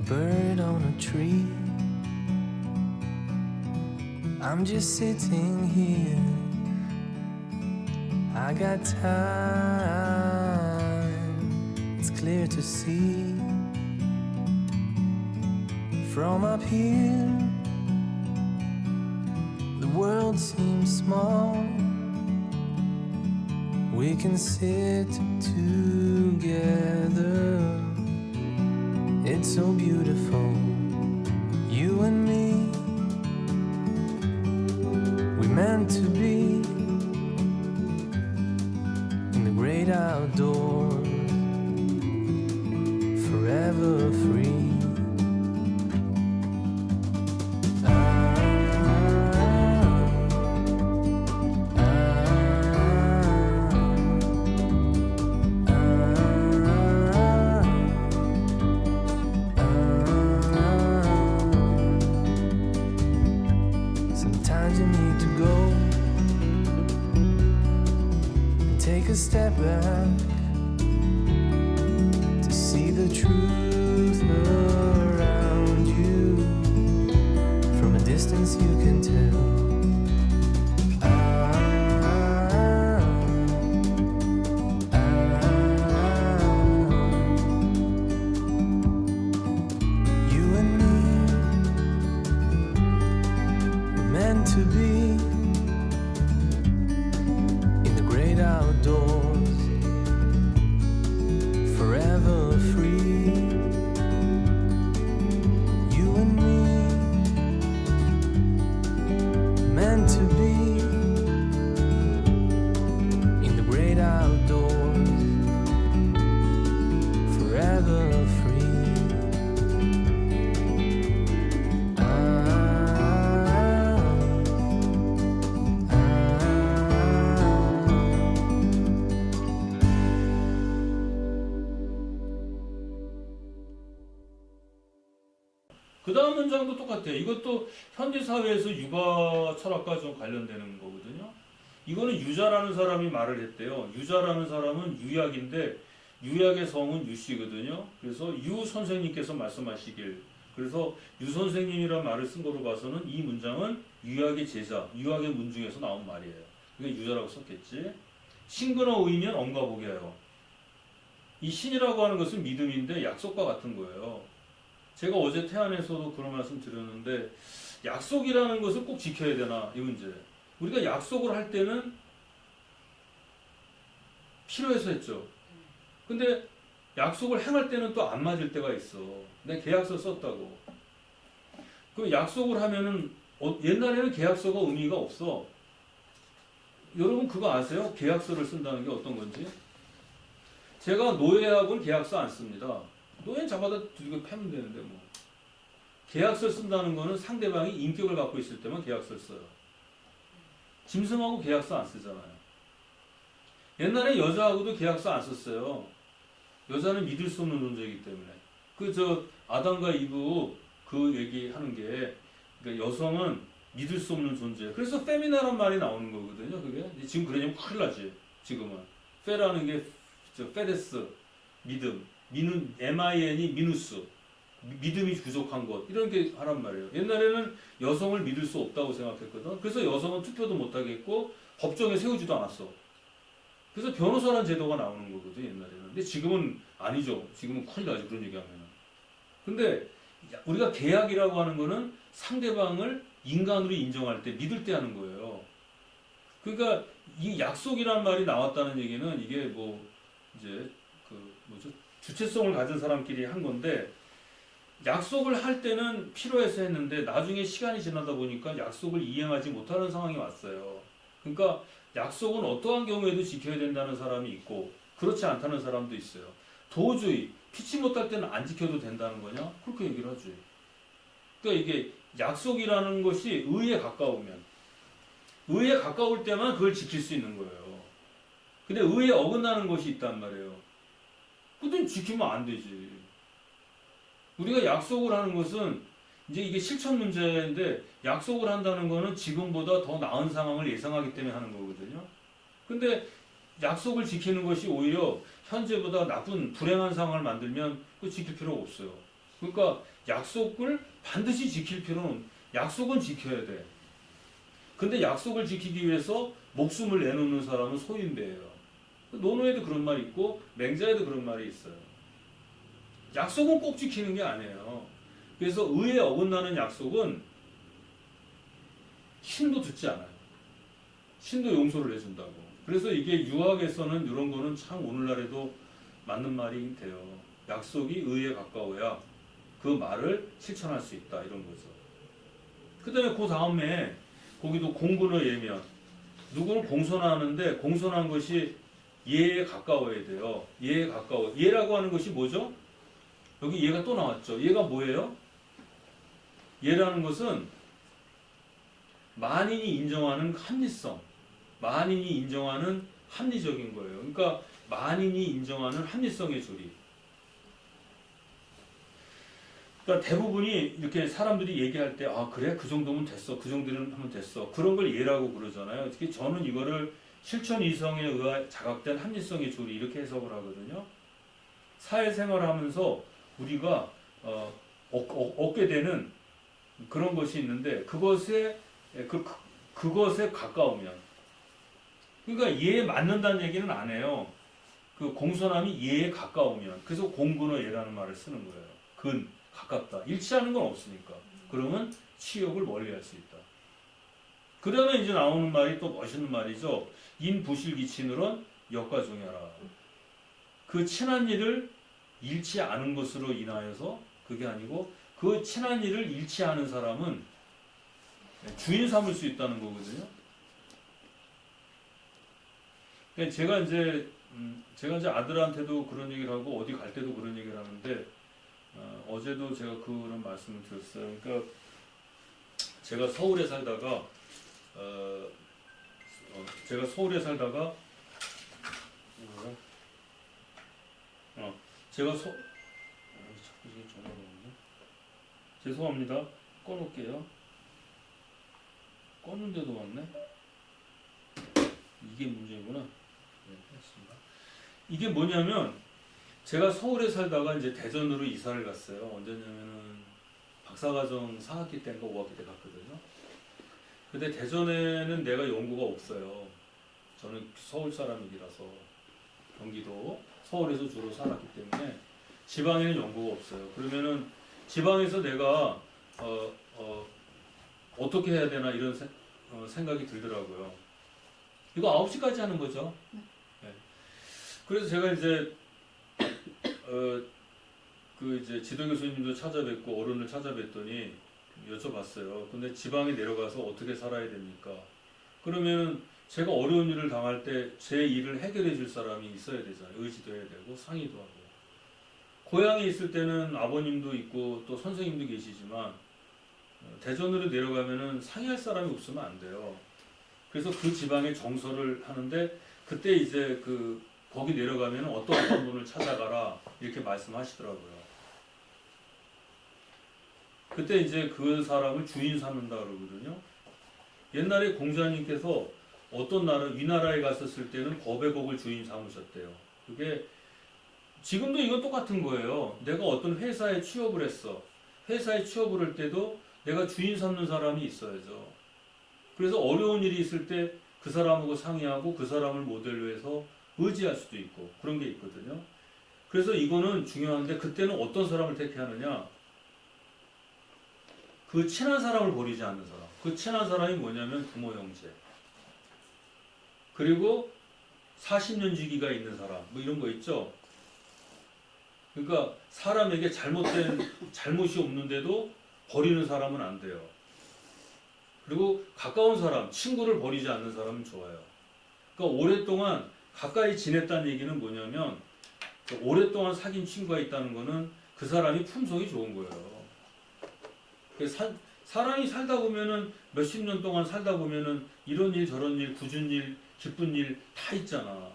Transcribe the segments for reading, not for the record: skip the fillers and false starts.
a bird on a tree. I'm just sitting here. I got time. It's clear to see. From up here, the world seems small. We can sit together. It's so beautiful, you and me. We meant to be in the great outdoors, forever free. Sometimes you need to go and take a step back to see the truth around you. From a distance you can tell. You and me were meant to be in the great outdoors, forever free. You and me meant to be in the great outdoors, forever free. 그 다음 문장도 똑같아요. 이것도 현대 사회에서 육아 철학과 좀 관련되는 거거든요. 이거는 유자라는 사람이 말을 했대요. 유자라는 사람은 유약인데 유약의 성은 유씨거든요. 그래서 유 선생님께서 말씀하시길, 그래서 유 선생님이란 말을 쓴 거로 봐서는 이 문장은 유약의 제자, 유약의 문 중에서 나온 말이에요. 그게 유자라고 썼겠지. 신근어 의면 엄과 복이에요. 이 신이라고 하는 것은 믿음인데 약속과 같은 거예요. 제가 어제 태안에서도 그런 말씀 드렸는데, 약속이라는 것을 꼭 지켜야 되나, 이 문제. 우리가 약속을 할 때는 필요해서 했죠. 근데 약속을 행할 때는 또 안 맞을 때가 있어. 내가 계약서 썼다고. 그 약속을 하면은, 옛날에는 계약서가 의미가 없어. 여러분 그거 아세요? 계약서를 쓴다는 게 어떤 건지? 제가 노예하고는 계약서 안 씁니다. 노예는 잡아다 두고 패면 되는데 뭐. 계약서 쓴다는 거는 상대방이 인격을 갖고 있을 때만 계약서를 써요. 짐승하고 계약서 안 쓰잖아요. 옛날에 여자하고도 계약서 안 썼어요. 여자는 믿을 수 없는 존재이기 때문에. 아담과 이브 그 얘기하는 게, 그러니까 여성은 믿을 수 없는 존재. 그래서 페미나란 말이 나오는 거거든요. 그게 지금 그러냐면 큰일 나지. 지금은 페라는 게 페데스, 믿음. MIN이 미누스, 믿음이 부족한 것, 이런 게 하란 말이에요. 옛날에는 여성을 믿을 수 없다고 생각했거든. 그래서 여성은 투표도 못하겠고 법정에 세우지도 않았어. 그래서 변호사라는 제도가 나오는 거거든, 옛날에는. 근데 지금은 아니죠. 지금은 큰일 나죠, 그런 얘기하면은. 근데 우리가 계약이라고 하는 거는 상대방을 인간으로 인정할 때, 믿을 때 하는 거예요. 그러니까 이 약속이라는 말이 나왔다는 얘기는 이게 뭐 이제 주체성을 가진 사람끼리 한 건데, 약속을 할 때는 필요해서 했는데 나중에 시간이 지나다 보니까 약속을 이행하지 못하는 상황이 왔어요. 그러니까 약속은 어떠한 경우에도 지켜야 된다는 사람이 있고 그렇지 않다는 사람도 있어요. 도저히 피치 못할 때는 안 지켜도 된다는 거냐? 그렇게 얘기를 하지. 그러니까 이게 약속이라는 것이 의에 가까우면, 의에 가까울 때만 그걸 지킬 수 있는 거예요. 근데 의에 어긋나는 것이 있단 말이에요. 그땐 지키면 안 되지. 우리가 약속을 하는 것은 이제 이게 실천 문제인데, 약속을 한다는 거는 지금보다 더 나은 상황을 예상하기 때문에 하는 거거든요. 근데 약속을 지키는 것이 오히려 현재보다 나쁜 불행한 상황을 만들면 그 지킬 필요가 없어요. 그러니까 약속을 반드시 지킬 필요는 약속은 지켜야 돼. 근데 약속을 지키기 위해서 목숨을 내놓는 사람은 소인배예요. 논어에도 그런 말이 있고 맹자에도 그런 말이 있어요. 약속은 꼭 지키는 게 아니에요. 그래서 의에 어긋나는 약속은 신도 듣지 않아요. 신도 용서를 해준다고. 그래서 이게 유학에서는 이런 거는 참 오늘날에도 맞는 말이 돼요. 약속이 의에 가까워야 그 말을 실천할 수 있다 이런 거죠. 그 다음에 그 다음에 거기도 공군의 예면. 누구를 공손하는데 공손한 것이 예에 가까워야 돼요. 예에 가까워. 예라고 하는 것이 뭐죠? 여기 예가 또 나왔죠. 예가 뭐예요? 예라는 것은 만인이 인정하는 합리성. 만인이 인정하는 합리적인 거예요. 그러니까 만인이 인정하는 합리성의 조리. 그러니까 대부분이 이렇게 사람들이 얘기할 때, 아, 그래? 그 정도면 됐어. 그 정도는 하면 됐어. 그런 걸 예라고 그러잖아요. 특히 저는 이거를 실천 이성에 의해 자각된 합리성의 조리 이렇게 해석을 하거든요. 사회생활을 하면서 우리가 얻게 되는 그런 것이 있는데 그것에 가까우면 그러니까 예에 맞는다는 얘기는 안 해요. 그 공손함이 예에 가까우면 그래서 공근어 예라는 말을 쓰는 거예요. 근 가깝다. 일치하는 건 없으니까. 그러면 치욕을 멀리할 수 있다. 그 다음에 이제 나오는 말이 또 멋있는 말이죠. 인부실기친으론 역과종야라. 그 친한 일을 잃지 않은 것으로 인하여서 그게 아니고 그 친한 일을 잃지 않은 사람은 주인 삼을 수 있다는 거거든요. 그러니까 제가 이제 아들한테도 그런 얘기를 하고 어디 갈 때도 그런 얘기를 하는데 어제도 제가 그런 말씀을 드렸어요. 그러니까 제가 서울에 살다가 제가 자꾸 이게 전화가 오네. 죄송합니다. 꺼놓을게요. 껐는데도 왔네. 이게 문제구나. 네, 했습니다. 이게 뭐냐면 제가 서울에 살다가 이제 대전으로 이사를 갔어요. 언제냐면은 박사과정 4학기 때인가 5학기 때 갔거든요. 근데 대전에는 내가 연구가 없어요. 저는 서울 사람이라서 경기도 서울에서 주로 살았기 때문에 지방에는 연구가 없어요. 그러면은 지방에서 내가 어떻게 해야 되나 이런 생각이 들더라고요. 이거 9시까지 하는 거죠. 네. 그래서 제가 이제 그 이제 지도 교수님도 찾아뵙고 어른을 찾아뵀더니 여쭤봤어요. 근데 지방에 내려가서 어떻게 살아야 됩니까? 그러면 제가 어려운 일을 당할 때 제 일을 해결해 줄 사람이 있어야 되잖아요. 의지도 해야 되고 상의도 하고. 고향에 있을 때는 아버님도 있고 또 선생님도 계시지만 대전으로 내려가면은 상의할 사람이 없으면 안 돼요. 그래서 그 지방에 정서를 하는데 그때 이제 거기 내려가면 어떤 분을 찾아가라 이렇게 말씀하시더라고요. 그때 이제 그 사람을 주인 삼는다 그러거든요. 옛날에 공자님께서 어떤 나라 위나라에 갔었을 때는 법의 복을 주인 삼으셨대요. 그게 지금도 이건 똑같은 거예요. 내가 어떤 회사에 취업을 했어. 회사에 취업을 할 때도 내가 주인 삼는 사람이 있어야죠. 그래서 어려운 일이 있을 때 그 사람하고 상의하고 그 사람을 모델로 해서 의지할 수도 있고 그런 게 있거든요. 그래서 이거는 중요한데 그때는 어떤 사람을 택하느냐? 그 친한 사람을 버리지 않는 사람. 그 친한 사람이 뭐냐면 부모 형제. 그리고 40년 지기가 있는 사람. 뭐 이런 거 있죠. 그러니까 사람에게 잘못이 없는데도 버리는 사람은 안 돼요. 그리고 가까운 사람, 친구를 버리지 않는 사람은 좋아요. 그러니까 오랫동안 가까이 지냈다는 얘기는 뭐냐면 오랫동안 사귄 친구가 있다는 거는 그 사람이 품성이 좋은 거예요. 사람이 살다 보면은 몇십 년 동안 살다 보면은 이런 일 저런 일, 굳은 일, 기쁜 일 다 있잖아.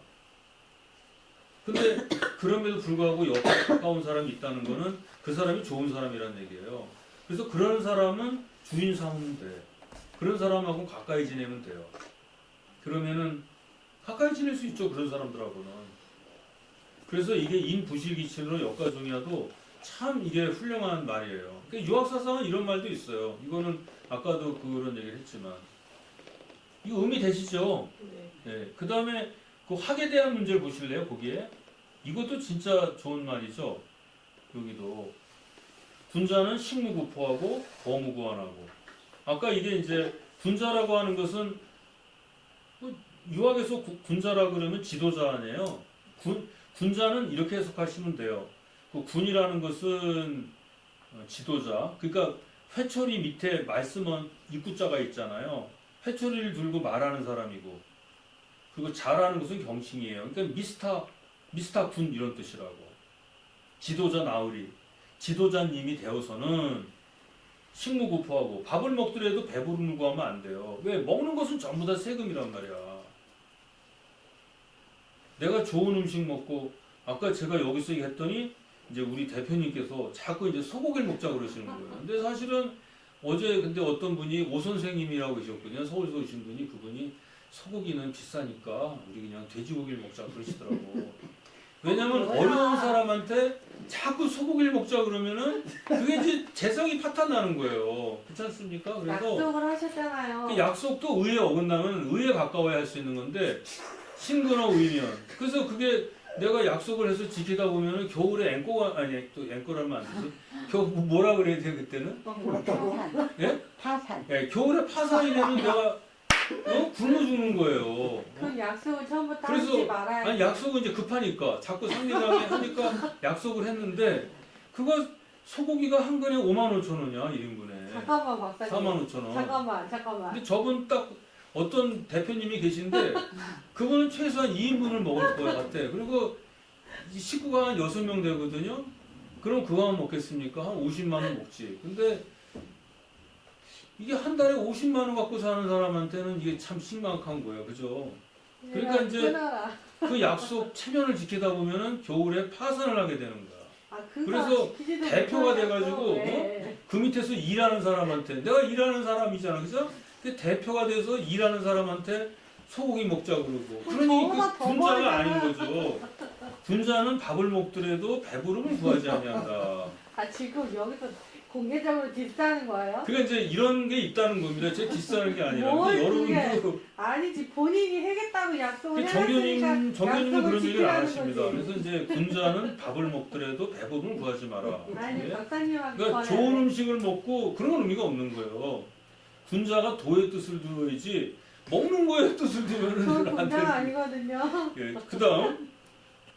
근데 그럼에도 불구하고 옆에 가까운 사람이 있다는 거는 그 사람이 좋은 사람이라는 얘기예요. 그래서 그런 사람은 주인 삼으면 돼. 그런 사람하고 가까이 지내면 돼요. 그러면은 가까이 지낼 수 있죠. 그런 사람들하고는. 그래서 이게 인부실기친으로 역과종야도 참 이게 훌륭한 말이에요. 그러니까 유학사상은 이런 말도 있어요. 이거는 아까도 그런 얘기를 했지만 이거 의미 되시죠? 네. 네. 그 다음에 그 학에 대한 문제를 보실래요? 거기에 이것도 진짜 좋은 말이죠. 여기도 군자는 식무구포하고 거무구환하고 아까 이게 이제 군자라고 하는 것은 뭐 유학에서 군자라 그러면 지도자 아니에요. 군자는 이렇게 해석하시면 돼요. 그 군이라는 것은 지도자. 그러니까 회초리 밑에 말씀은 입구자가 있잖아요. 회초리를 들고 말하는 사람이고 그리고 잘하는 것은 경칭이에요. 그러니까 미스터 군 이런 뜻이라고. 지도자 나으리. 지도자님이 되어서는 식무구포하고 밥을 먹더라도 배부름을 구하면 안 돼요. 왜? 먹는 것은 전부 다 세금이란 말이야. 내가 좋은 음식 먹고 아까 제가 여기서 얘기했더니 이제 우리 대표님께서 자꾸 이제 소고기를 먹자 그러시는 거예요. 근데 사실은 어제 근데 어떤 분이 오 선생님이라고 계셨거든요. 서울서 오신 분이 그분이 소고기는 비싸니까 우리 그냥 돼지고기를 먹자 그러시더라고. 왜냐면 어려운 사람한테 자꾸 소고기를 먹자 그러면은 그게 이제 재성이 파탄나는 거예요. 그렇지 않습니까? 그래서 약속을 하셨잖아요. 그 약속도 의에 어긋나면 의에 가까워야 할 수 있는 건데 신근어 의면. 그래서 그게 내가 약속을 해서 지키다 보면은 겨울에 앵꼬가 아니 또 앵꼬라면 안 되지. 뭐라 그래야 돼 그때는? 파산. 예? 파산. 예, 겨울에 파산이 되면 내가 굶어 죽는 거예요. 그럼 약속을 처음부터 그래서 하지 말아야 아니 약속은 이제 급하니까 자꾸 상대방이 하니까 약속을 했는데 그거 소고기가 한 근에 55,000원이야 1인분에. 잠깐만 박사님. 45,000원. 잠깐만. 근데 저분 딱 어떤 대표님이 계신데 그분은 최소한 2인분을 먹을 것 같아. 그리고 이 식구가 한 6명 되거든요. 그럼 그거만 먹겠습니까? 한 50만 원 먹지. 근데 이게 한 달에 50만 원 갖고 사는 사람한테는 이게 참 심각한 거예요. 그죠? 그러니까 이제 끊어라. 그 약속 체면을 지키다 보면은 겨울에 파산을 하게 되는 거야. 아, 그거 그래서 지키지도 대표가 못하겠어. 돼가지고, 네. 그 밑에서 일하는 사람한테 내가 일하는 사람이잖아. 그죠? 그 대표가 돼서 일하는 사람한테 소고기 먹자 그러고. 그러니 저보다 그 더 군자가 아닌 멀잖아. 거죠. 군자는 밥을 먹더라도 배부름을 구하지 아니한다. 아 지금 여기서 공개적으로 디스하는 거예요? 그러니까 이제 이런 게 있다는 겁니다. 제 디스하는 게 아니라. 뭘 여러분도 아니지 본인이 해겠다고 약속을 해놨으니까 정교님은 그런 얘기를 안 지키라는 하십니다. 거지. 그래서 이제 군자는 밥을 먹더라도 배부름을 구하지 마라. 아니 예? 박사님하고 그러니까 좋은 음식을 먹고 그런 건 의미가 없는 거예요. 군자가 도의 뜻을 들어야지 먹는 거에 뜻을 저 들으면 안 공장 되는. 아니거든요. 예, 그다음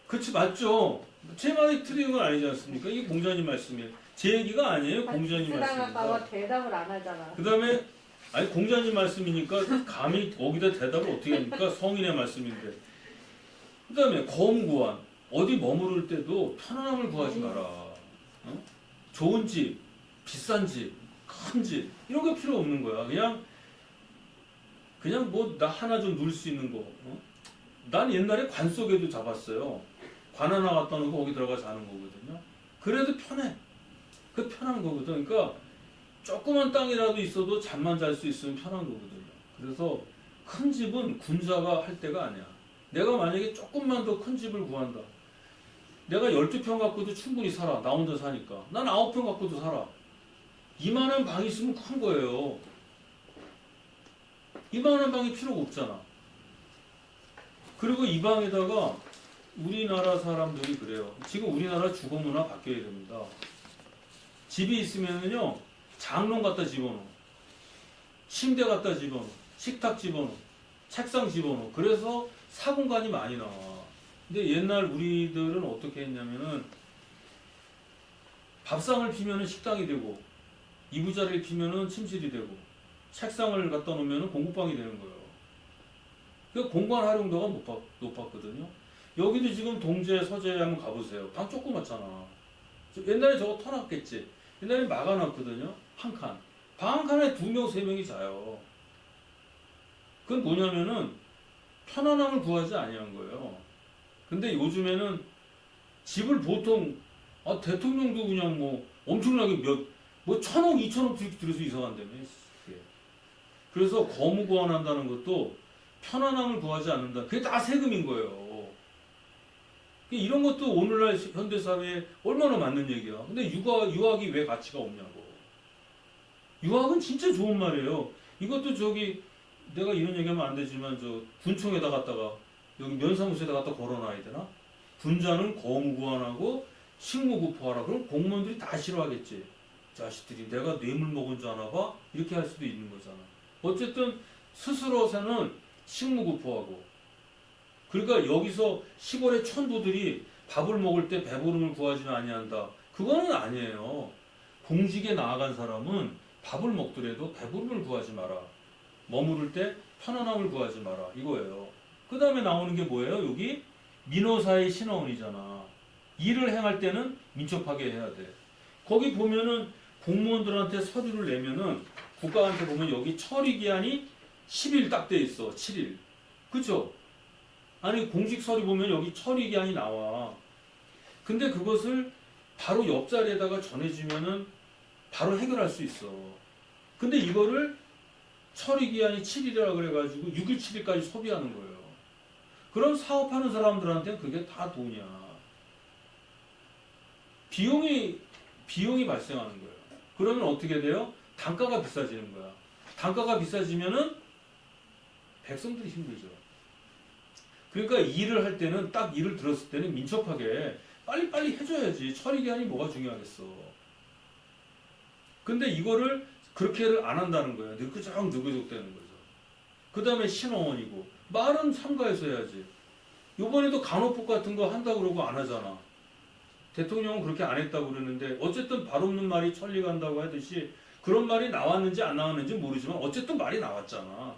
그치 맞죠. 제 말이 틀린 건 아니지 않습니까? 이게 공자님 말씀이에요. 제 얘기가 아니에요. 공자님 쓰다가 말씀입니다. 대답을 안 하잖아. 그다음에 아니 공자님 말씀이니까 감히 거기다 대답을 어떻게 합니까? 성인의 말씀인데. 그다음에 거무구환 어디 머무를 때도 편안함을 구하지 마라. 어? 좋은 집, 비싼 집, 큰 집 이런 게 필요 없는 거야. 그냥 뭐 나 하나 좀 누울 수 있는 거. 어? 난 옛날에 관 속에도 잡았어요. 관 하나 갖다 놓고 거기 들어가 자는 거거든요. 그래도 편해. 그 편한 거거든. 그러니까 조그만 땅이라도 있어도 잠만 잘 수 있으면 편한 거거든요. 그래서 큰 집은 군자가 할 때가 아니야. 내가 만약에 조금만 더 큰 집을 구한다. 내가 12평 갖고도 충분히 살아. 나 혼자 사니까. 난 9평 갖고도 살아. 이만한 방이 있으면 큰 거예요. 이만한 방이 필요가 없잖아. 그리고 이 방에다가 우리나라 사람들이 그래요. 지금 우리나라 주거 문화 바뀌어야 됩니다. 집이 있으면은요, 장롱 갖다 집어넣어. 침대 갖다 집어넣어. 식탁 집어넣어. 책상 집어넣어. 그래서 사공간이 많이 나와. 근데 옛날 우리들은 어떻게 했냐면은 밥상을 피면은 식당이 되고 이부자리를 피면은 침실이 되고 책상을 갖다 놓으면은 공부방이 되는 거예요. 그 공간 활용도가 높았거든요. 여기도 지금 동제, 서재 한번 가보세요. 방 조그맣잖아. 옛날에 저거 터놨겠지. 옛날에 막아놨거든요. 한 칸. 방 한 칸에 2명, 3명이 자요. 그건 뭐냐면은 편안함을 구하지 아니한 거예요. 근데 요즘에는 집을 보통 대통령도 그냥 뭐 엄청나게 뭐 1,000억, 2,000억 들여서 이사 간다며. 그래서 거무구환한다는 것도 편안함을 구하지 않는다. 그게 다 세금인 거예요. 이런 것도 오늘날 현대사회에 얼마나 맞는 얘기야. 근데 유학이 왜 가치가 없냐고. 유학은 진짜 좋은 말이에요. 이것도 내가 이런 얘기하면 안 되지만 군청에다 갖다가 여기 면사무소에다 갖다 걸어놔야 되나? 군자는 거무구안하고 식무구포하라. 그럼 공무원들이 다 싫어하겠지. 자식들이 내가 뇌물 먹은 줄 아나 봐? 이렇게 할 수도 있는 거잖아. 어쨌든 스스로서는 식무구포하고, 그러니까 여기서 시골의 천부들이 밥을 먹을 때 배부름을 구하지는 아니한다. 그거는 아니에요. 공직에 나아간 사람은 밥을 먹더라도 배부름을 구하지 마라. 머무를 때 편안함을 구하지 마라. 이거예요. 그 다음에 나오는 게 뭐예요? 여기 민호사의 신하원이잖아. 일을 행할 때는 민첩하게 해야 돼. 거기 보면은 공무원들한테 서류를 내면은 국가한테 보면 여기 처리 기한이 10일 딱 돼 있어. 7일. 그쵸? 아니 공직 서류 보면 여기 처리 기한이 나와. 근데 그것을 바로 옆자리에다가 전해주면은 바로 해결할 수 있어. 근데 이거를 처리 기한이 7일이라 그래가지고 6일, 7일까지 소비하는 거예요. 그럼 사업하는 사람들한테는 그게 다 돈이야. 비용이 발생하는 거예요. 그러면 어떻게 돼요? 단가가 비싸지는 거야. 단가가 비싸지면은 백성들이 힘들죠. 그러니까 일을 할 때는 딱 일을 들었을 때는 민첩하게 빨리빨리 해줘야지. 처리 기한이 뭐가 중요하겠어. 근데 이거를 그렇게를 안 한다는 거야. 느그적 되는 거죠. 그 다음에 신어원이고 말은 삼가해서 해야지. 요번에도 간호법 같은 거 한다고 그러고 안 하잖아. 대통령은 그렇게 안 했다고 그러는데 어쨌든 발 없는 말이 천리 간다고 하듯이 그런 말이 나왔는지 안 나왔는지 모르지만 어쨌든 말이 나왔잖아.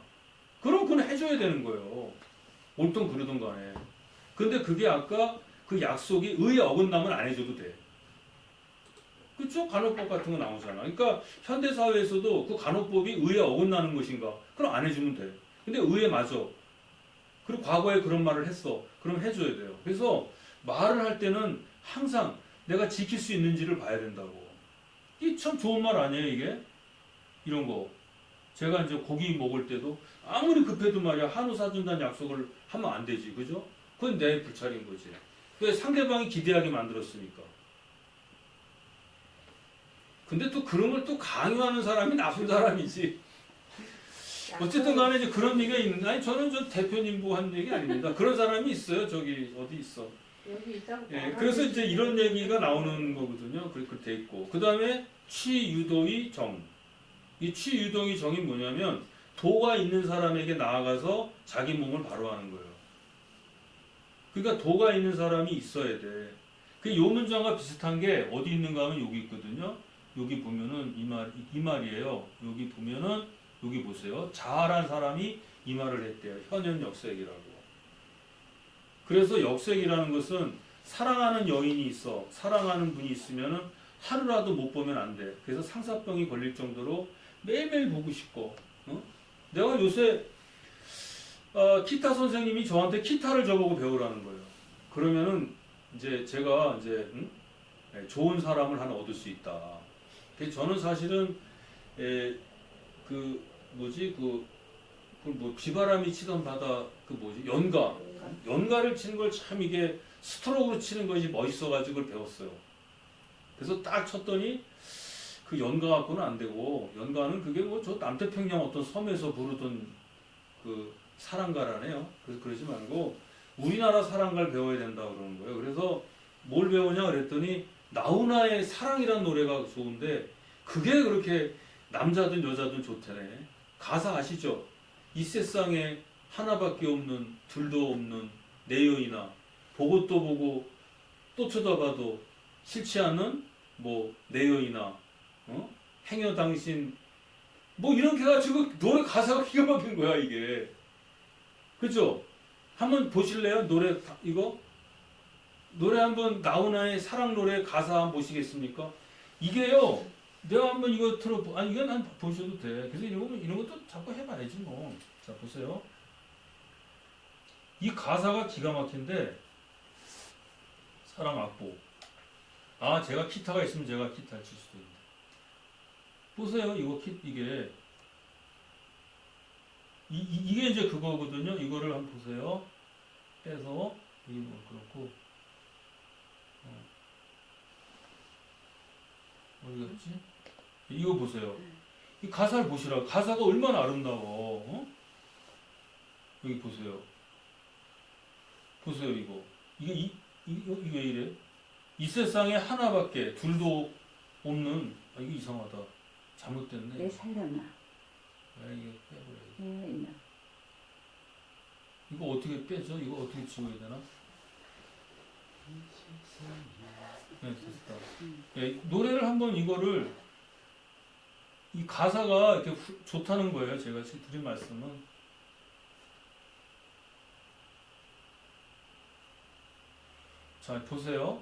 그럼 그건 해줘야 되는 거예요. 옳든 그르든 간에. 근데 그게 아까 그 약속이 의에 어긋나면 안 해줘도 돼. 그쵸? 간호법 같은 거 나오잖아. 그러니까 현대사회에서도 그 간호법이 의에 어긋나는 것인가? 그럼 안 해주면 돼. 근데 의에 맞아. 그리고 과거에 그런 말을 했어. 그럼 해줘야 돼요. 그래서 말을 할 때는 항상 내가 지킬 수 있는지를 봐야 된다고. 이 참 좋은 말 아니에요, 이게? 이런 거. 제가 이제 고기 먹을 때도 아무리 급해도 말이야, 한우 사준다는 약속을 하면 안 되지. 그죠? 그건 내 불찰인 거지. 왜 상대방이 기대하게 만들었으니까. 근데 또 그런 걸 또 강요하는 사람이 나쁜 사람이지. 어쨌든 간에 이제 그런 얘기가 있는, 아니, 저는 대표님 보고 한 얘기 아닙니다. 그런 사람이 있어요. 저기, 어디 있어. 여기 있다고. 예, 그래서 이제 이런 얘기가 나오는 거거든요. 그렇게 돼 있고. 그 다음에 취유도의 정. 이 취유도의 정이 뭐냐면, 도가 있는 사람에게 나아가서 자기 몸을 바로하는 거예요. 그러니까 도가 있는 사람이 있어야 돼. 그 요 문장과 비슷한 게 어디 있는가 하면 여기 있거든요. 여기 보면은 이 말이에요. 여기 보면은 여기 보세요. 자활한 사람이 이 말을 했대요. 현현 역색이라고. 그래서 역색이라는 것은 사랑하는 여인이 있어. 사랑하는 분이 있으면은 하루라도 못 보면 안 돼. 그래서 상사병이 걸릴 정도로 매일매일 보고 싶고. 내가 요새 기타 선생님이 저한테 기타를 저보고 배우라는 거예요. 그러면은 이제 제가 좋은 사람을 하나 얻을 수 있다. 그래서 저는 사실은 비바람이 치던 바다 연가를 치는 걸 참 이게 스트로크로 치는 것이 멋있어가지고 그걸 배웠어요. 그래서 딱 쳤더니 그 연가 갖고는 안 되고, 연가는 그게 저 남태평양 어떤 섬에서 부르던 그 사랑가라네요. 그래서 그러지 말고 우리나라 사랑가를 배워야 된다 그러는 거예요. 그래서 뭘 배우냐 그랬더니 나훈아의 사랑이라는 노래가 좋은데 그게 그렇게 남자든 여자든 좋대네. 가사 아시죠? 이 세상에 하나밖에 없는 둘도 없는 내 여인아, 보고 또 보고 또 쳐다봐도 싫지 않은 내 여인아, 행여 당신 이렇게 해가지고 노래 가사가 기가 막힌 거야 이게. 그죠? 한번 보실래요? 노래 한번 나훈아의 사랑 노래 가사 한번 보시겠습니까? 이게요. 내가 한번 이거 이건 한 보셔도 돼. 그래서 이런 것도 자꾸 해봐야지 뭐. 자 보세요. 이 가사가 기가 막힌데 사랑 악보. 제가 기타가 있으면 제가 기타를 칠 수도 있는데. 보세요. 이게 이제 그거거든요. 이거를 한번 보세요. 빼서 이거 그렇고 어디 갔지? 이거 보세요. 이 가사를 보시라. 가사가 얼마나 아름다워. 어? 여기 보세요. 보세요 이거. 이거 왜 이래? 이 세상에 하나밖에 둘도 없는. 아, 이거 이상하다. 잘못됐네. 내 살려나. 아, 이거 빼버려. 네, 이거 어떻게 빼죠? 이거 어떻게 지워야 되나? 네, 됐다. 예, 노래를 한번 이거를 이 가사가 이렇게 좋다는 거예요. 제가 지금 드린 말씀은. 자, 보세요.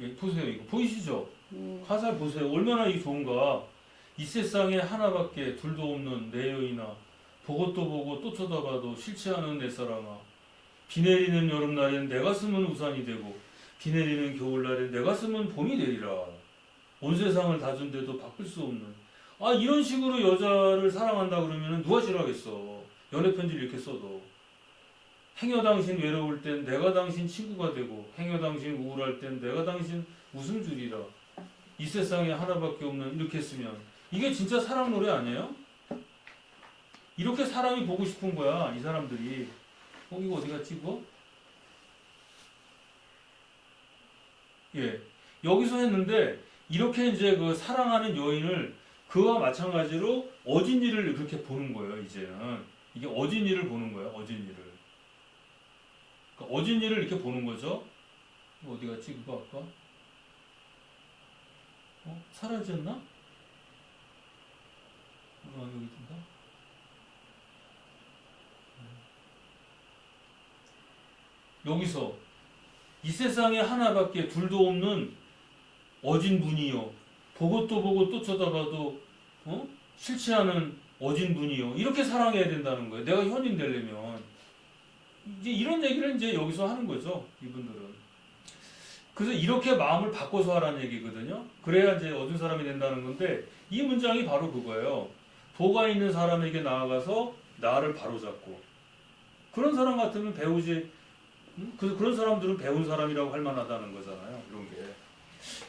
예, 보세요. 이거 보이시죠? 네. 가사를 보세요. 얼마나 이 좋은가. 이 세상에 하나밖에 둘도 없는 내 여인아, 보고 또 보고 또 쳐다봐도 싫지 않은 내 사랑아, 비 내리는 여름날엔 내 가슴은 우산이 되고 비 내리는 겨울날엔 내 가슴은 봄이 되리라. 온 세상을 다 준데도 바꿀 수 없는. 아, 이런 식으로 여자를 사랑한다 그러면 누가 싫어하겠어. 연애 편지를 이렇게 써도. 행여 당신 외로울 땐 내가 당신 친구가 되고 행여 당신 우울할 땐 내가 당신 웃음줄이라. 이 세상에 하나밖에 없는. 이렇게 쓰면 이게 진짜 사랑 노래 아니에요? 이렇게 사람이 보고 싶은 거야, 이 사람들이. 이거 어디 갔지, 이거? 예. 여기서 했는데, 이렇게 이제 그 사랑하는 여인을 그와 마찬가지로 어진이를 그렇게 보는 거예요, 이제는. 이게 어진이를 보는 거예요, 어진이를. 그러니까 어진이를 이렇게 보는 거죠. 어디 갔지, 그거 아까? 사라졌나? 여기 있던가? 여기서 이 세상에 하나밖에 둘도 없는 어진 분이요. 보고 또 보고 또 쳐다봐도 싫지 않은 어진 분이요. 이렇게 사랑해야 된다는 거예요. 내가 현인 되려면. 이제 이런 얘기를 이제 여기서 하는 거죠. 이분들은. 그래서 이렇게 마음을 바꿔서 하라는 얘기거든요. 그래야 이제 얻은 사람이 된다는 건데 이 문장이 바로 그거예요. 도가 있는 사람에게 나아가서 나를 바로잡고. 그런 사람 같으면 배우지. 그런 사람들은 배운 사람이라고 할 만하다는 거잖아요. 이런 게.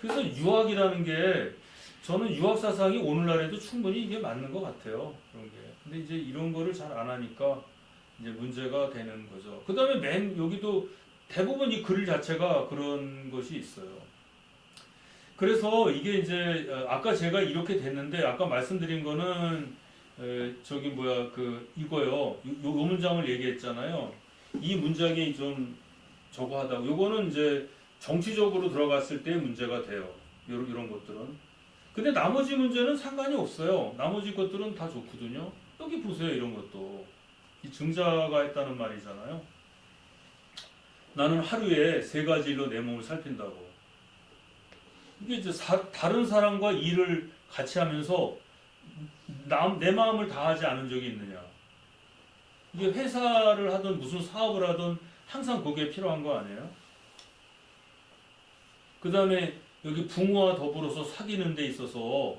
그래서 유학이라는 게 저는 유학 사상이 오늘날에도 충분히 이게 맞는 것 같아요. 그런 게. 근데 이제 이런 거를 잘 안 하니까 이제 문제가 되는 거죠. 그 다음에 맨 여기도 대부분 이 글 자체가 그런 것이 있어요. 그래서 이게 이제 아까 제가 이렇게 됐는데 아까 말씀드린 거는 저기 뭐야 그 이거요. 요 문장을 얘기했잖아요. 이 문장이 좀 저거 하다고. 요거는 이제 정치적으로 들어갔을 때 문제가 돼요. 이런 것들은. 근데 나머지 문제는 상관이 없어요. 나머지 것들은 다 좋거든요. 여기 보세요. 이런 것도. 이 증자가 했다는 말이잖아요. 나는 하루에 3가지 일로 내 몸을 살핀다고. 이게 이제 다른 사람과 일을 같이 하면서 내 마음을 다하지 않은 적이 있느냐. 이게 회사를 하든 무슨 사업을 하든 항상 그게 필요한 거 아니에요? 그 다음에 여기 부모와 더불어서 사귀는 데 있어서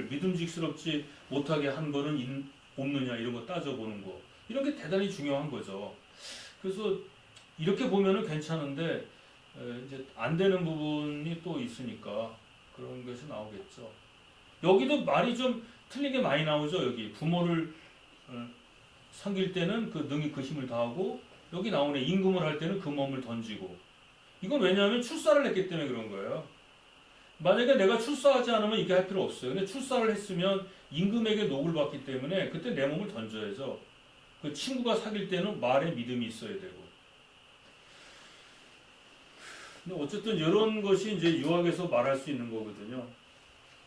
믿음직스럽지 못하게 한 거는 없느냐 이런 거 따져보는 거. 이런 게 대단히 중요한 거죠. 그래서 이렇게 보면은 괜찮은데 이제 안 되는 부분이 또 있으니까 그런 것이 나오겠죠. 여기도 말이 좀 틀린 게 많이 나오죠. 여기 부모를 섬길 때는 그 능히 그 힘을 다하고 여기 나오네 임금을 할 때는 그 몸을 던지고. 이건 왜냐하면 출사를 했기 때문에 그런 거예요. 만약에 내가 출사하지 않으면 이게 할 필요 없어요. 근데 출사를 했으면 임금에게 녹을 받기 때문에 그때 내 몸을 던져야죠. 그 친구가 사귈 때는 말에 믿음이 있어야 되고. 근데 어쨌든 이런 것이 이제 유학에서 말할 수 있는 거거든요.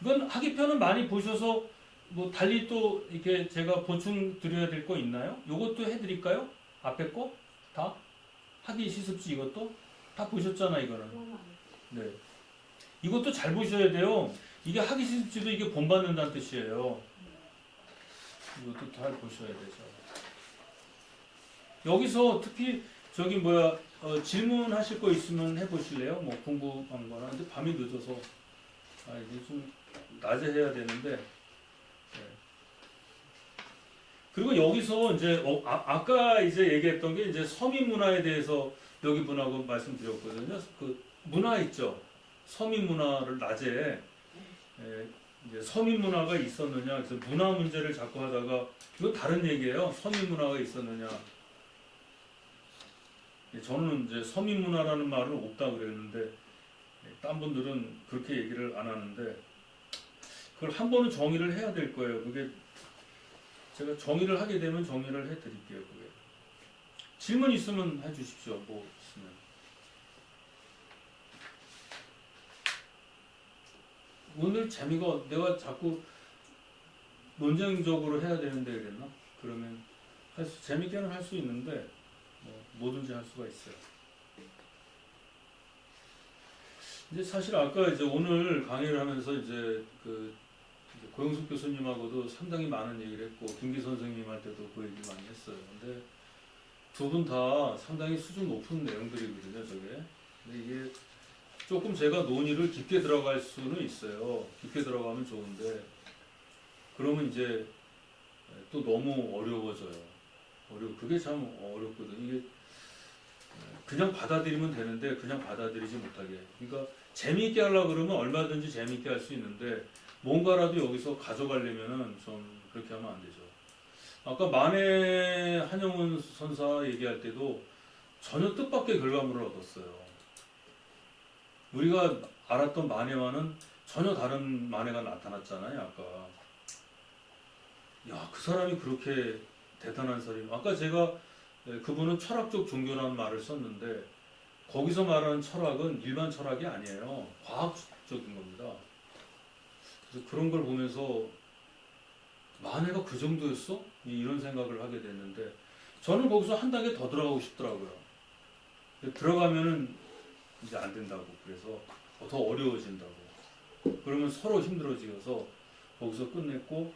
이건 학위편은 많이 보셔서 뭐 달리 또 이렇게 제가 보충 드려야 될 거 있나요? 요것도 해드릴까요? 앞에 거? 다? 학위 시습지 이것도? 다 보셨잖아 이거는. 네. 이것도 잘 보셔야 돼요. 이게 학위 시습지도 이게 본받는다는 뜻이에요. 이것도 잘 보셔야 되죠. 여기서 특히 저기 뭐야 질문하실 거 있으면 해보실래요? 뭐 궁금한 거나. 근데 밤이 늦어서 이제 좀 낮에 해야 되는데. 네. 그리고 여기서 이제 아까 이제 얘기했던 게 이제 서민 문화에 대해서 여기 분하고 말씀드렸거든요. 그 문화 있죠. 서민 문화를 낮에 이제 서민 문화가 있었느냐, 그래서 문화 문제를 자꾸 하다가 이거 다른 얘기예요. 서민 문화가 있었느냐. 저는 이제 서민 문화라는 말은 없다 그랬는데 딴 분들은 그렇게 얘기를 안 하는데 그걸 한 번은 정의를 해야 될 거예요. 그게 제가 정의를 하게 되면 정의를 해드릴게요. 그게 질문 있으면 해주십시오. 뭐 있으면. 오늘 재미가 내가 자꾸 논쟁적으로 해야 되는데 그랬나? 그러면 재밌게는 할 수 있는데 뭐든지 할 수가 있어요. 이제 사실 아까 이제 오늘 강의를 하면서 이제 이제 고영숙 교수님하고도 상당히 많은 얘기를 했고 김기 선생님한테도 그 얘기 많이 했어요. 근데 두 분 다 상당히 수준 높은 내용들이거든요, 저게. 근데 이게 조금 제가 논의를 깊게 들어갈 수는 있어요. 깊게 들어가면 좋은데 그러면 이제 또 너무 어려워져요. 그게 참 어렵거든요. 이게 그냥 받아들이면 되는데 그냥 받아들이지 못하게. 그러니까 재미있게 하려고 그러면 얼마든지 재미있게 할 수 있는데 뭔가라도 여기서 가져가려면은 좀 그렇게 하면 안 되죠. 아까 만해 한영훈 선사 얘기할 때도 전혀 뜻밖의 결과물을 얻었어요. 우리가 알았던 만해와는 전혀 다른 만해가 나타났잖아요. 아까. 야, 그 사람이 그렇게 대단한 사람이. 아까 제가 그분은 철학적 종교라는 말을 썼는데 거기서 말하는 철학은 일반 철학이 아니에요. 과학적인 겁니다. 그래서 그런 걸 보면서 만해가 그 정도였어? 이런 생각을 하게 됐는데 저는 거기서 한 단계 더 들어가고 싶더라고요. 들어가면은 이제 안 된다고. 그래서 더 어려워진다고. 그러면 서로 힘들어지어서 거기서 끝냈고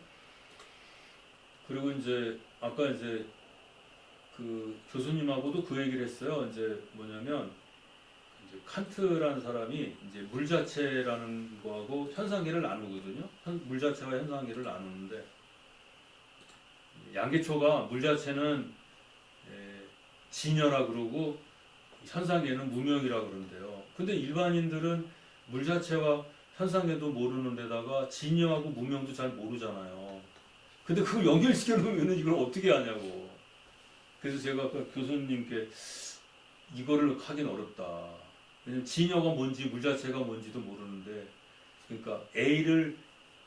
그리고 이제 아까 이제 그 교수님하고도 그 얘기를 했어요. 이제 뭐냐면 이제 칸트라는 사람이 이제 물 자체라는 거하고 현상계를 나누거든요. 물 자체와 현상계를 나누는데 양계초가 물 자체는 진여라 그러고 현상계는 무명이라 그러는데요. 근데 일반인들은 물 자체와 현상계도 모르는 데다가 진여하고 무명도 잘 모르잖아요. 근데 그걸 연결시켜 놓으면 이걸 어떻게 하냐고. 그래서 제가 아까 교수님께 이거를 하긴 어렵다. 왜냐면 진여가 뭔지 물 자체가 뭔지도 모르는데 그러니까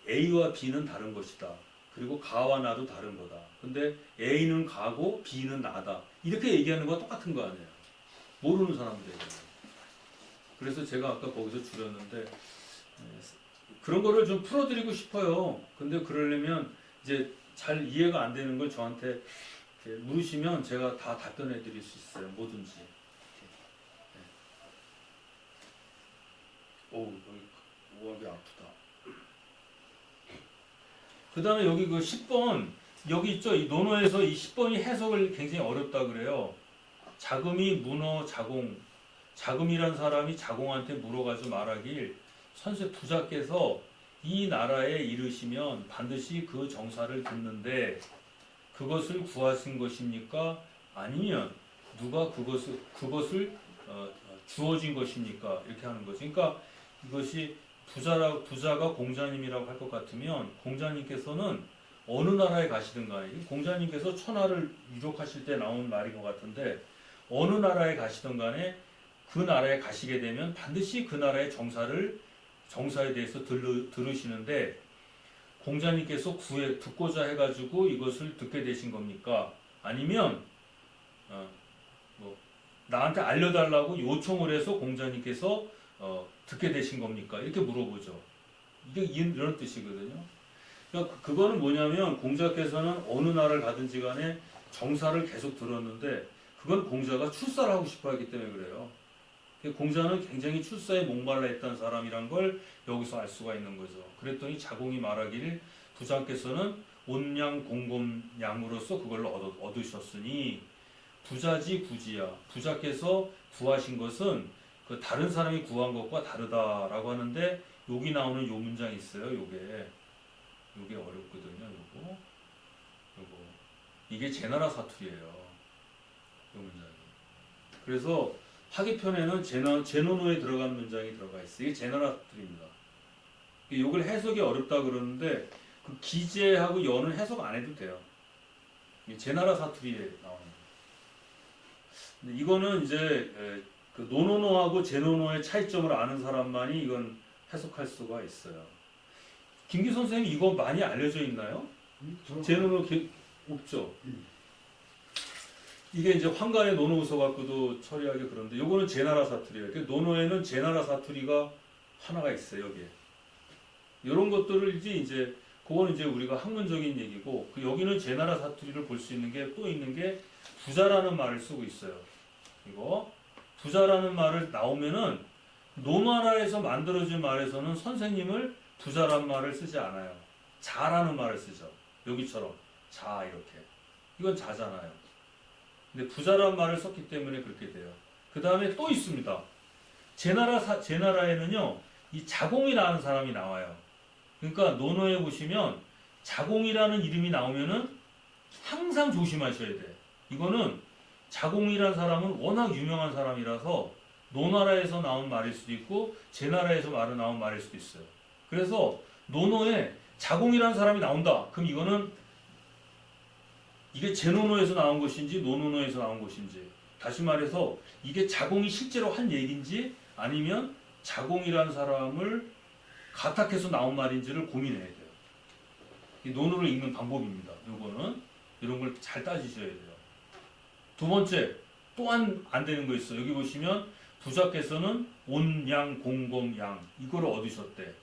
A와 B는 다른 것이다. 그리고 가와 나도 다른 거다. 근데 A는 가고 B는 나다. 이렇게 얘기하는 거 똑같은 거 아니에요. 모르는 사람들에게. 그래서 제가 아까 거기서 줄였는데 그런 거를 좀 풀어드리고 싶어요. 근데 그러려면 이제 잘 이해가 안 되는 걸 저한테 물으시면 제가 다 답변해 드릴 수 있어요. 뭐든지. 어우, 여기 우압이 아프다. 그 다음에 여기 그 10번, 여기 있죠? 이 논어에서 이 10번이 해석을 굉장히 어렵다 그래요. 자금이 문어 자공. 자금이란 사람이 자공한테 물어가지고 말하길 선세 부자께서 이 나라에 이르시면 반드시 그 정사를 듣는데 그것을 구하신 것입니까? 아니면 누가 그것을 주어진 것입니까? 이렇게 하는 거죠. 그러니까 이것이 부자가 공자님이라고 할 것 같으면 공자님께서는 어느 나라에 가시든 간에 공자님께서 천하를 유족하실 때 나온 말인 것 같은데 어느 나라에 가시든 간에 그 나라에 가시게 되면 반드시 그 나라의 정사에 대해서 들으시는데 공자님께서 듣고자 해가지고 이것을 듣게 되신 겁니까? 아니면 나한테 알려달라고 요청을 해서 공자님께서 듣게 되신 겁니까? 이렇게 물어보죠. 이게 이런 뜻이거든요. 그러니까 그거는 뭐냐면 공자께서는 어느 나라를 가든지 간에 정사를 계속 들었는데 그건 공자가 출사를 하고 싶어 하기 때문에 그래요. 공자는 굉장히 출사에 목말라 했던 사람이란 걸 여기서 알 수가 있는 거죠. 그랬더니 자공이 말하기를 부자께서는 온양 공검양으로서 그걸 얻으셨으니 부자지 구지야. 부자께서 구하신 것은 그 다른 사람이 구한 것과 다르다라고 하는데 여기 나오는 요 문장이 있어요. 요게 어렵거든요. 요거 이게 제나라 사투리예요. 요 문장이. 그래서 하기편에는 제노노에 들어간 문장이 들어가 있어요. 이게 제너럴 사투리입니다. 이걸 해석이 어렵다 그러는데 그 기재하고 여는 해석 안 해도 돼요. 이게 제나라 사투리에 나오는 거예요. 근데 이거는 이제 그 노노노하고 제노노의 차이점을 아는 사람만이 이건 해석할 수가 있어요. 김기 선생님 이거 많이 알려져 있나요? 제노노 없죠. 이게 이제 황간의 노노 웃어 갖고도 처리하기 그런데 요거는 제나라 사투리예요. 그 노노에는 제나라 사투리가 하나가 있어요, 여기에. 이런 것들을 이제 그거는 이제 우리가 학문적인 얘기고 그 여기는 제나라 사투리를 볼 수 있는 게 또 있는 게 부자라는 말을 쓰고 있어요. 이거 부자라는 말을 나오면은 노마라에서 만들어진 말에서는 선생님을 부자란 말을 쓰지 않아요. 자라는 말을 쓰죠. 여기처럼 자 이렇게. 이건 자잖아요. 근데 부자란 말을 썼기 때문에 그렇게 돼요. 그 다음에 또 있습니다. 제나라에는요, 이 자공이라는 사람이 나와요. 그러니까 논어에 보시면 자공이라는 이름이 나오면은 항상 조심하셔야 돼. 이거는 자공이라는 사람은 워낙 유명한 사람이라서 노나라에서 나온 말일 수도 있고 제나라에서 나온 말일 수도 있어요. 그래서 논어에 자공이라는 사람이 나온다. 그럼 이거는 이게 제노노에서 나온 것인지 노노노에서 나온 것인지 다시 말해서 이게 자공이 실제로 한 얘기인지 아니면 자공이라는 사람을 가탁해서 나온 말인지를 고민해야 돼요. 이 논어를 읽는 방법입니다. 요거는 이런 걸 잘 따지셔야 돼요. 두 번째 또한 안 되는 거 있어요. 여기 보시면 부자께서는 온양 공검양 이거를 얻으셨대.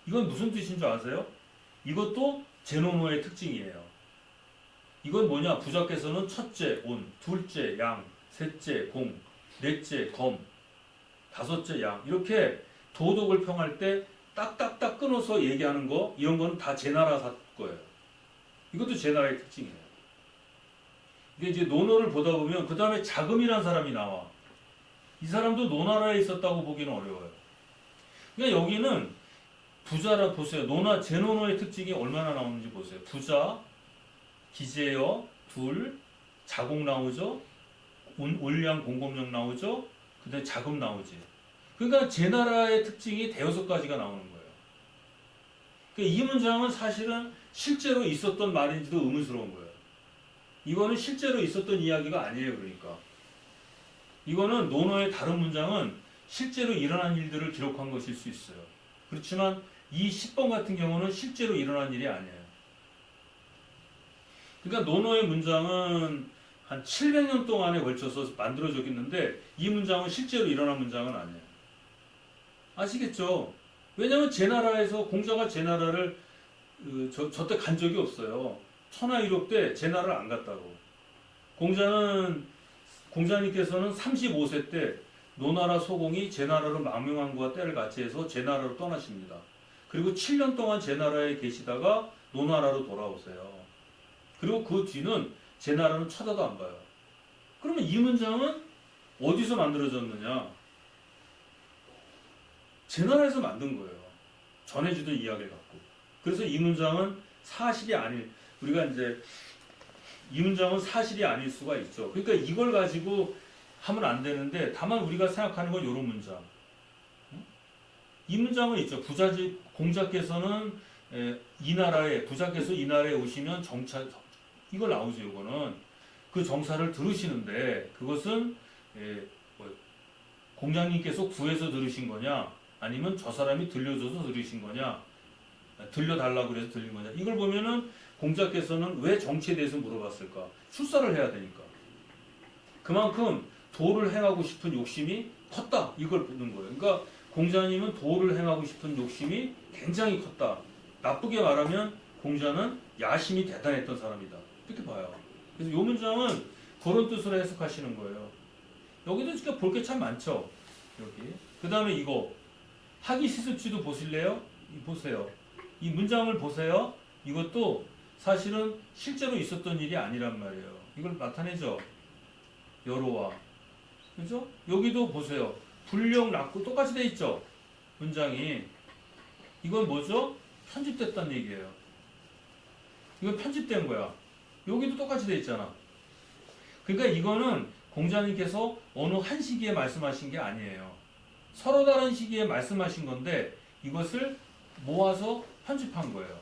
이건 무슨 뜻인 줄 아세요? 이것도 제노노의 특징이에요. 이건 뭐냐? 부자께서는 첫째 온, 둘째 양, 셋째 공, 넷째 검, 다섯째 양 이렇게 도덕을 평할 때 딱딱딱 끊어서 얘기하는 거 이런 거는 다 제나라 거예요. 이것도 제나라의 특징이에요. 이게 이제 논어를 보다 보면 그 다음에 자금이라는 사람이 나와. 이 사람도 노나라에 있었다고 보기는 어려워요. 그러니까 여기는 부자라 보세요. 제노노의 특징이 얼마나 나오는지 보세요. 부자, 기재여, 둘, 자공 나오죠. 올량 공검령 나오죠. 그 다음에 자금 나오지. 그러니까 제나라의 특징이 대여섯 가지가 나오는 거예요. 그러니까 이 문장은 사실은 실제로 있었던 말인지도 의문스러운 거예요. 이거는 실제로 있었던 이야기가 아니에요. 그러니까 이거는 논어의 다른 문장은 실제로 일어난 일들을 기록한 것일 수 있어요. 그렇지만 이 10번 같은 경우는 실제로 일어난 일이 아니에요. 그러니까 논어의 문장은 한 700년 동안에 걸쳐서 만들어졌겠는데 이 문장은 실제로 일어난 문장은 아니에요. 아시겠죠? 왜냐하면 제나라에서 공자가 제나라를 저때 간 적이 없어요. 천하유력 때 제나라를 안 갔다고. 공자님께서는 35세 때 노나라 소공이 제나라로 망명한과 때를 같이 해서 제나라로 떠나십니다. 그리고 7년 동안 제나라에 계시다가 노나라로 돌아오세요. 그리고 그 뒤는 제나라는 쳐다도 안 봐요. 그러면 이 문장은 어디서 만들어졌느냐? 제나라에서 만든 거예요. 전해주던 이야기를 갖고. 그래서 이 문장은 사실이 아닐, 우리가 이제 이 문장은 사실이 아닐 수가 있죠. 그러니까 이걸 가지고 하면 안 되는데 다만 우리가 생각하는 건 이런 문장. 이 문장은 있죠. 공자께서는 부자께서 이 나라에 오시면 이걸 나오죠. 이거는 그 정사를 들으시는데 그것은 공자님께서 구해서 들으신 거냐 아니면 저 사람이 들려줘서 들으신 거냐 들려달라고 그래서 들린 거냐 이걸 보면은 공자께서는 왜 정치에 대해서 물어봤을까? 출사를 해야 되니까. 그만큼 도를 행하고 싶은 욕심이 컸다 이걸 묻는 거예요. 그러니까 공자님은 도를 행하고 싶은 욕심이 굉장히 컸다. 나쁘게 말하면 공자는 야심이 대단했던 사람이다. 이렇게 봐요. 그래서 이 문장은 그런 뜻으로 해석하시는 거예요. 여기도 진짜 볼 게 참 많죠. 여기. 그 다음에 이거 하기시습지도 보실래요? 보세요. 이 문장을 보세요. 이것도 사실은 실제로 있었던 일이 아니란 말이에요. 이걸 나타내죠. 여로와. 그죠? 여기도 보세요. 불령 낙구 똑같이 돼 있죠. 문장이. 이건 뭐죠? 편집됐다는 얘기예요. 이건 편집된 거야. 여기도 똑같이 돼 있잖아. 그러니까 이거는 공자님께서 어느 한 시기에 말씀하신 게 아니에요. 서로 다른 시기에 말씀하신 건데 이것을 모아서 편집한 거예요.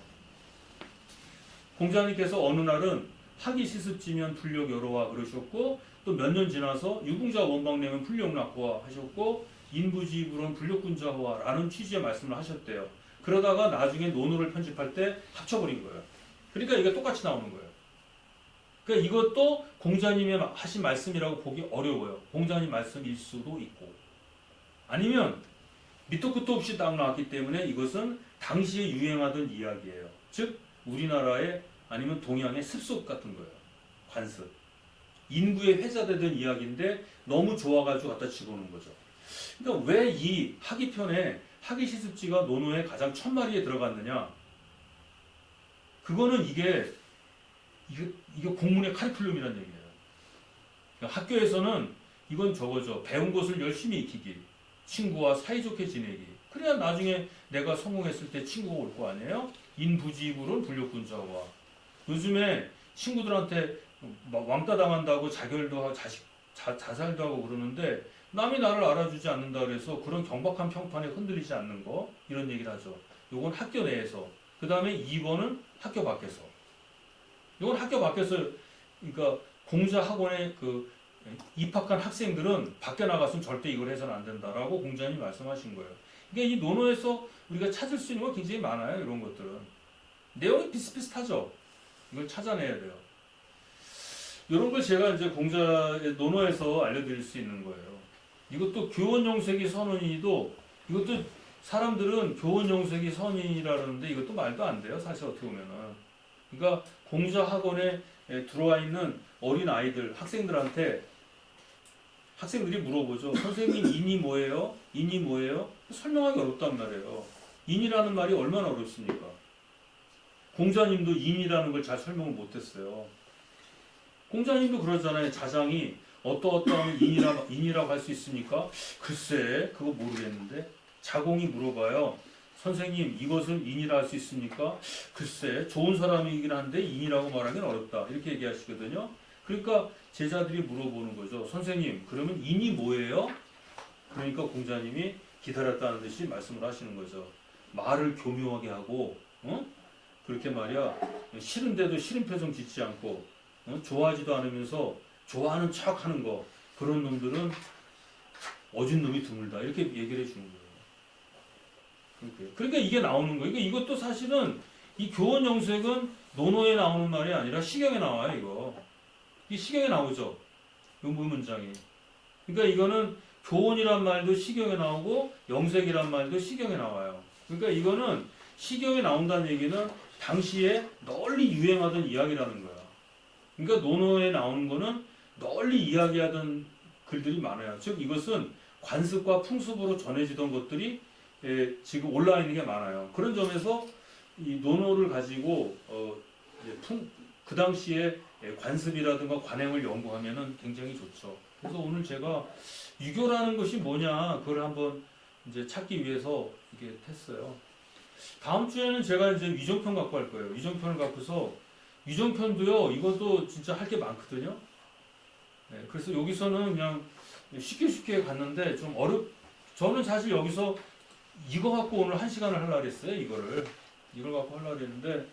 공자님께서 어느 날은 학이 시습지면 불력 여로와 그러셨고 또 몇 년 지나서 유궁자 원방내면 불력낙호와 하셨고 인부지불은 불력군자호와 라는 취지의 말씀을 하셨대요. 그러다가 나중에 논어를 편집할 때 합쳐버린 거예요. 그러니까 이게 똑같이 나오는 거예요. 그러니까 이것도 공자님의 하신 말씀이라고 보기 어려워요. 공자님 말씀일 수도 있고 아니면 밑도 끝도 없이 딱 나왔기 때문에 이것은 당시에 유행하던 이야기예요. 즉 우리나라의 아니면 동양의 습속 같은 거예요. 관습. 인구에 회자되던 이야기인데 너무 좋아가지고 갖다 집어넣은 거죠. 그러니까 왜 이 학이편에 학이시습지가 논어에 가장 첫 마리에 들어갔느냐? 그거는 이게 공문의 카리큘럼이라는 얘기예요. 그러니까 학교에서는 이건 저거죠. 배운 것을 열심히 익히기, 친구와 사이좋게 지내기. 그래야 나중에 내가 성공했을 때 친구가 올 거 아니에요? 인부지불은 불력군자와. 요즘에 친구들한테 왕따 당한다고 자결도 하고 자살도 하고 그러는데 남이 나를 알아주지 않는다 그래서 그런 경박한 평판에 흔들리지 않는 거 이런 얘기를 하죠. 요건 학교 내에서. 그 다음에 2번은 학교 밖에서. 요건 학교 밖에서 그러니까 공자 학원에 그 입학한 학생들은 밖에 나갔으면 절대 이걸 해서는 안 된다라고 공자님이 말씀하신 거예요. 그러니까 이 논어에서 우리가 찾을 수 있는 거 굉장히 많아요. 이런 것들은. 내용이 비슷비슷하죠. 이걸 찾아내야 돼요. 이런 걸 제가 이제 공자의 논어에서 알려드릴 수 있는 거예요. 이것도 교원용색이 선언이도 이것도 사람들은 교원용색이 선인이라는데 이것도 말도 안 돼요. 사실 어떻게 보면은. 그러니까 공자 학원에 들어와 있는 어린 아이들, 학생들한테 학생들이 물어보죠. 선생님 인이 뭐예요? 인이 뭐예요? 설명하기 어렵단 말이에요. 인이라는 말이 얼마나 어렵습니까? 공자님도 인이라는 걸 잘 설명을 못했어요. 공자님도 그러잖아요. 자장이 어떠어떠하면 인이라고 할 수 있습니까? 글쎄 그거 모르겠는데. 자공이 물어봐요. 선생님 이것을 인이라 할 수 있습니까? 글쎄 좋은 사람이긴 한데 인이라고 말하기는 어렵다. 이렇게 얘기하시거든요. 그러니까 제자들이 물어보는 거죠. 선생님 그러면 인이 뭐예요? 그러니까 공자님이 기다렸다는 듯이 말씀을 하시는 거죠. 말을 교묘하게 하고 그렇게 말이야 싫은데도 싫은 표정 짓지 않고 좋아하지도 않으면서 좋아하는 척 하는 거 그런 놈들은 어진 놈이 드물다 이렇게 얘기를 해주는 거예요. 그러니까 이게 나오는 거예요. 그러니까 이것도 사실은 이 교원영색은 논어에 나오는 말이 아니라 시경에 나와요. 이 시경에 나오죠. 이 문장이. 그러니까 이거는 교원이란 말도 시경에 나오고 영색이란 말도 시경에 나와요. 그러니까 이거는 시경에 나온다는 얘기는 당시에 널리 유행하던 이야기라는 거야. 그러니까 논어에 나오는 거는 널리 이야기하던 글들이 많아요. 즉 이것은 관습과 풍습으로 전해지던 것들이 지금 올라와 있는 게 많아요. 그런 점에서 이 논어를 가지고 그 당시에 관습이라든가 관행을 연구하면은 굉장히 좋죠. 그래서 오늘 제가 유교라는 것이 뭐냐 그걸 한번 이제 찾기 위해서 이렇게 했어요. 다음 주에는 제가 이제 위정편 갖고 할 거예요. 위정편을 갖고서 위정편도요. 이것도 진짜 할 게 많거든요. 네, 그래서 여기서는 그냥 쉽게 갔는데 좀 저는 사실 여기서 이거 갖고 오늘 1시간을 하려고 했어요. 이걸 갖고 하려고 했는데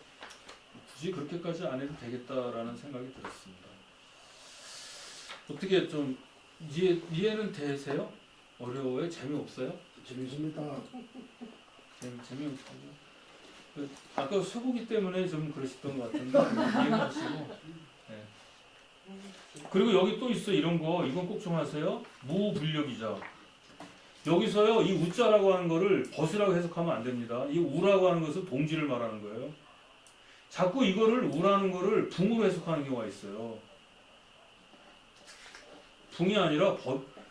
굳이 그렇게까지 안 해도 되겠다라는 생각이 들었습니다. 어떻게 좀 이해는 되세요? 어려워요? 재미없어요? 재밌습니다. 재미없고 아까 소고기 때문에 좀 그러셨던 것 같은데 이해하시고 네. 그리고 여기 또 있어 이런 거 이건 꼭 좀 하세요. 무불력이자 여기서요 이 우자라고 하는 거를 벗이라고 해석하면 안 됩니다. 이 우라고 하는 것은 동지를 말하는 거예요. 자꾸 이거를 우라는 거를 붕으로 해석하는 경우가 있어요. 붕이 아니라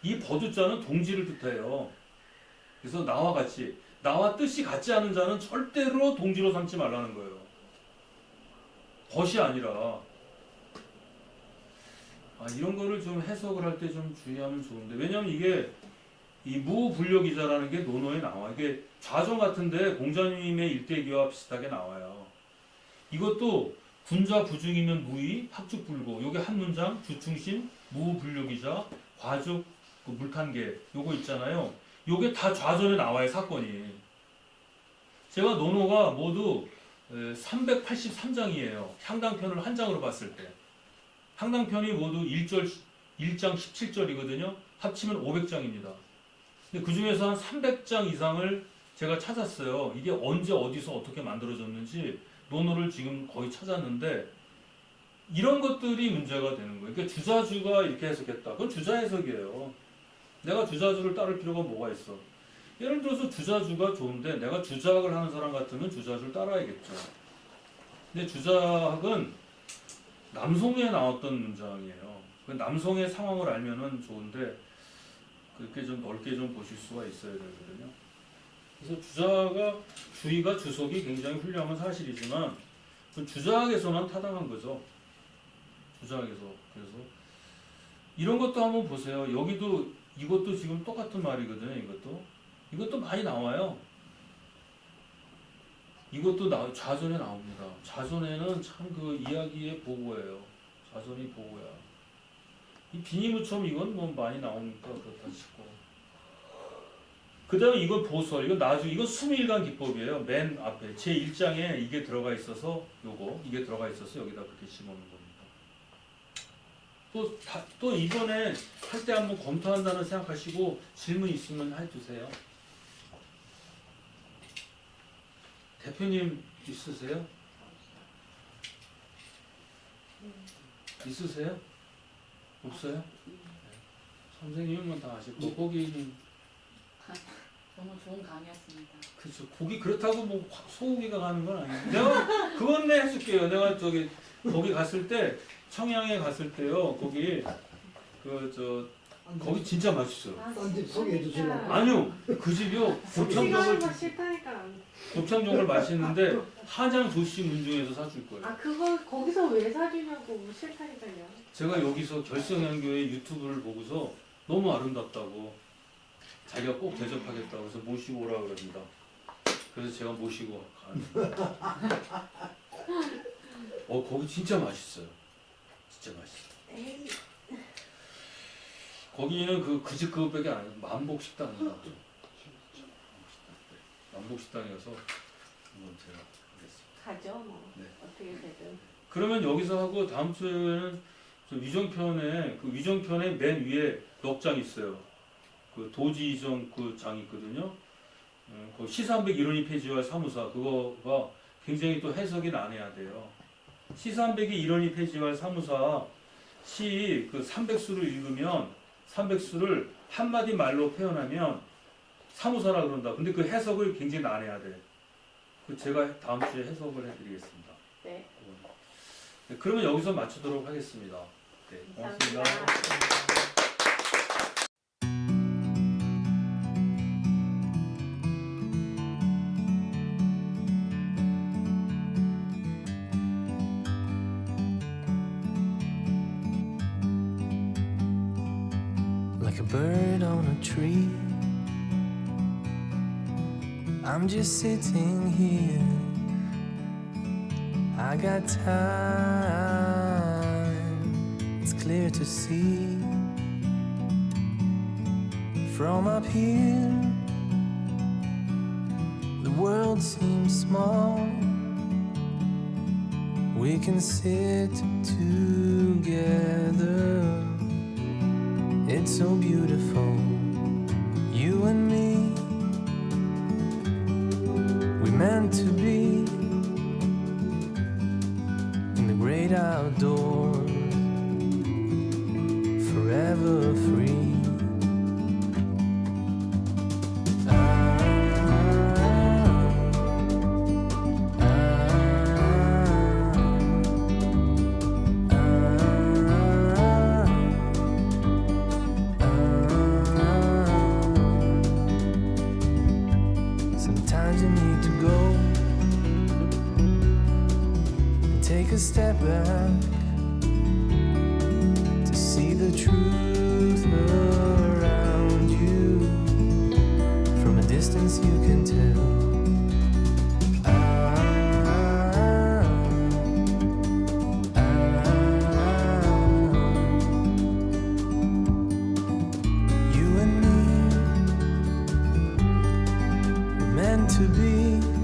이 버두자는 동지를 뜻해요. 그래서 나와 같이 나와 뜻이 같지 않은 자는 절대로 동지로 삼지 말라는 거예요. 벗이 아니라 이런 거를 좀 해석을 할 때 좀 주의하면 좋은데 왜냐하면 이게 이 무불력이자라는 게 논어에 나와. 이게 좌정 같은데 공자님의 일대기와 비슷하게 나와요. 이것도 군자 부중이면 무의, 학죽불고. 요게 한 문장, 주충신, 무분류기자, 과죽, 그 물탄개 요거 있잖아요. 요게 다 좌전에 나와요 사건이. 제가 논어가 모두 383장이에요. 향당편을 한 장으로 봤을 때. 향당편이 모두 1장 17절이거든요. 합치면 500장입니다. 근데 그 중에서 한 300장 이상을 제가 찾았어요. 이게 언제 어디서 어떻게 만들어졌는지 논어를 지금 거의 찾았는데 이런 것들이 문제가 되는 거예요. 그러니까 주자주가 이렇게 해석했다. 그건 주자 해석이에요. 내가 주자주를 따를 필요가 뭐가 있어. 예를 들어서 주자주가 좋은데 내가 주자학을 하는 사람 같으면 주자주를 따라야겠죠. 근데 주자학은 남송에 나왔던 문장이에요. 그 남송의 상황을 알면은 좋은데 그렇게 좀 넓게 좀 보실 수가 있어야 되거든요. 그래서 주자가 주의가 주석이 굉장히 훌륭한 사실이지만 그 주자학에서만 타당한 거죠. 주자학에서. 그래서 이런 것도 한번 보세요. 여기도 이것도 지금 똑같은 말이거든요. 이것도 많이 나와요. 이것도 좌전에 나옵니다. 좌전에는 참 그 이야기의 보고예요. 좌전이 보고야. 이 비니무첨 이건 뭐 많이 나오니까 그렇다 치고. 그 다음에 이건 보설. 이건 나중에 이건 수미일간 기법이에요. 맨 앞에 제 1장에 이게 들어가 있어서 이게 들어가 있어서 여기다 그렇게 심어놓은 겁니다. 또 이번에 할 때 한번 검토한다는 생각하시고 질문 있으면 해주세요. 대표님 있으세요? 있으세요? 없어요? 선생님은 다 아시고 거기는 너무 좋은 강의였습니다. 그렇죠. 거기 그렇다고 뭐 소고기가 가는 건 아니에요. 내가 그건 내 해줄게요. 내가 거기 갔을 때 청양에 갔을 때요. 거기 거기 진짜 맛있어요. 딴집 소개해 주시려고. 아니요, 그 집이요. 시간이 막 싫다니까. 곱창전골 맛있는데 한양 조씨 문중에서 사줄 거예요. 아 그거 거기서 왜 사주냐고 싫다니까요. 제가 여기서 결성향교회 유튜브를 보고서 너무 아름답다고 자기가 꼭 대접하겠다고 해서 모시고 오라 그럽니다. 그래서 제가 모시고 가는 거기 진짜 맛있어요. 진짜 맛있어요. 거기는 그 집 그것밖에 안 해요. 만복식당이라고. 만복식당에 가서 한번 제가 하겠습니다. 가죠 뭐. 네. 어떻게 되든. 그러면 여기서 하고 다음 주에는 위정편의 맨 위에 넉 장 있어요. 그 도지이정 그 장이 있거든요. 그 시300 이론이 폐지와 사무사 그거가 굉장히 또 해석이 난해야 돼요. 시300이 이론이 폐지와 사무사 시 그 300수를 읽으면 300수를 한마디 말로 표현하면 사무사라 그런다. 근데 그 해석을 굉장히 난해야 돼. 그 제가 다음 주에 해석을 해드리겠습니다. 네. 네, 그러면 여기서 마치도록 하겠습니다. 네, 고맙습니다. Like a bird on a tree, I'm just sitting here. I got time, it's clear to see. From up here, the world seems small. We can sit together. It's so beautiful, you and me. We meant to be in the great outdoors, forever free. Sometimes you need to go and take a step back to see the truth around you. From a distance you can tell. meant to be.